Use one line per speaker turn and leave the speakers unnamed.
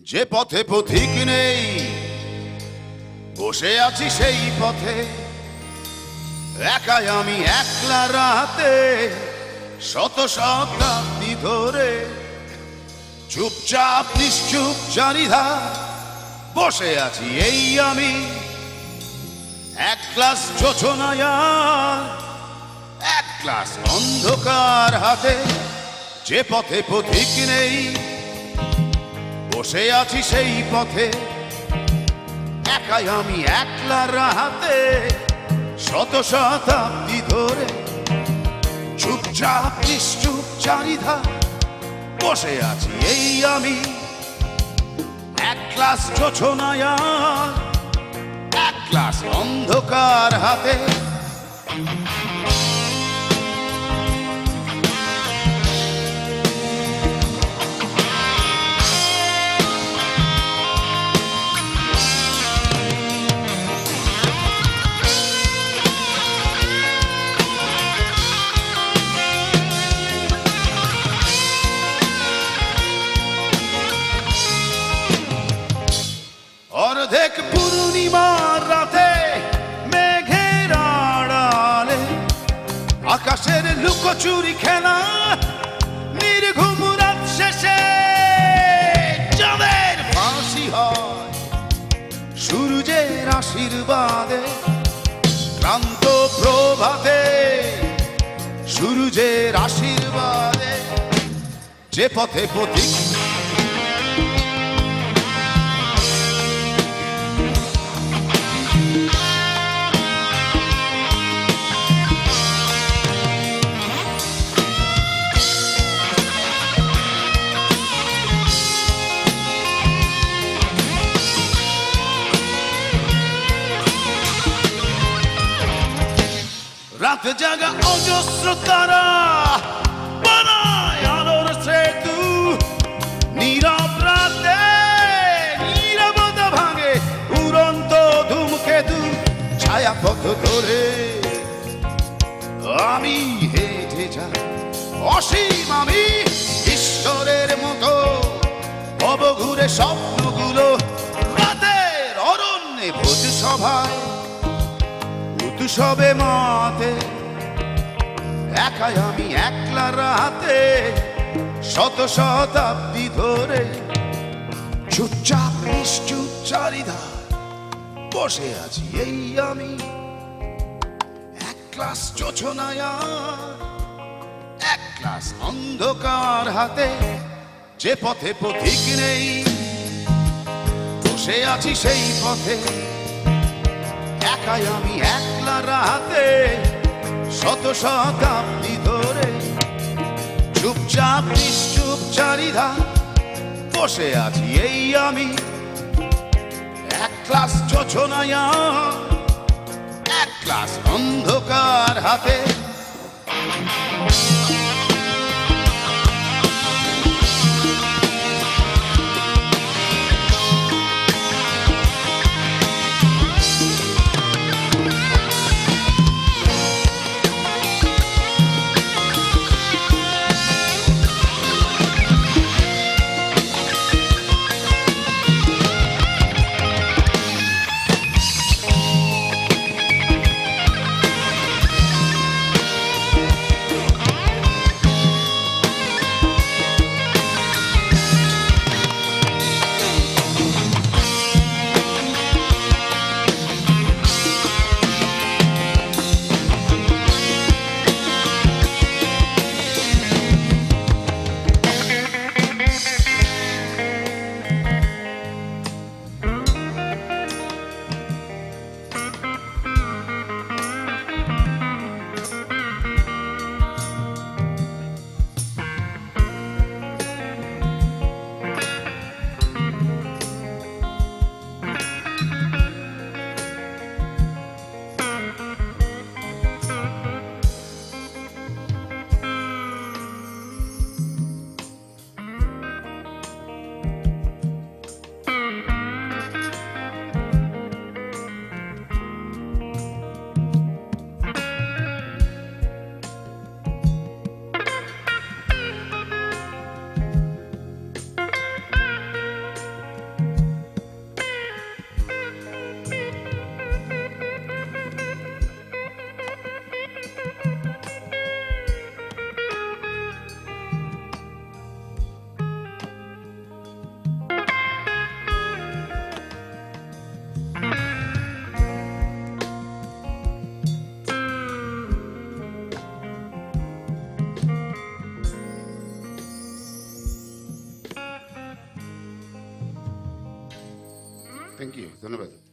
যে পথে পথিক নেই বসে আছি সেই পথে, একাই আমি একলা রাতে শত শতাব্দী ধরে চুপচাপ নিশ্চুপ জানিধা বসে আছি এই আমি এক গ্লাস যোচনায় এক গ্লাস অন্ধকার হাতে। যে পথে পথিক নেই বসে আছি সেই পথে, একাই আমি একলা রাতে শত শতাব্দী ধরে চুপচাপ নিশ্চুপ চারিধা বসে আছি এই আমি এক গ্লাস যোচনায় এক গ্লাস অন্ধকার হাতে। অর্ধেক পূর্ণিমার রাতে মেঘের আড়ালে আকাশের লুকোচুরি খেলা, নির্ঘুম রাত শেষে চাঁদের ফাঁসি হয় সূর্যের আশীর্বাদে। ক্লান্ত প্রভাতে সূর্যের আশীর্বাদে যে পথে পথিক রাত জাগা অজস্র তারা বানায় আলোর সেতু, নীরব রাতে নীরবতা ভাঙে উড়ন্ত ধূমকেতু। ছায়া পথ ধরে আমি হেঁটে যাই অসীম আমি ঈশ্বরের মতো অবঘুরে স্বপ্নগুলো রাতের অরণ্যে ভোজ সভায় উৎসবে মাতে। একাই আমি একলা রাতে শত শতাব্দী ধরে চুপচাপ নিশ্চুপ চারিধা বসে আছি এই আমি এক গ্লাস যোচনায় এক গ্লাস অন্ধকার হাতে। যে পথে পথিক নেই বসে আছি সেই পথে, একাই আমি একলা রাতে শত শতাব্দী ধরে চুপচাপ নিশ্চুপ চারিধা বসে আছি এই আমি এক গ্লাস যোচনায় এক গ্লাস অন্ধকার হাতে।
থ্যাংক ইউ, ধন্যবাদ।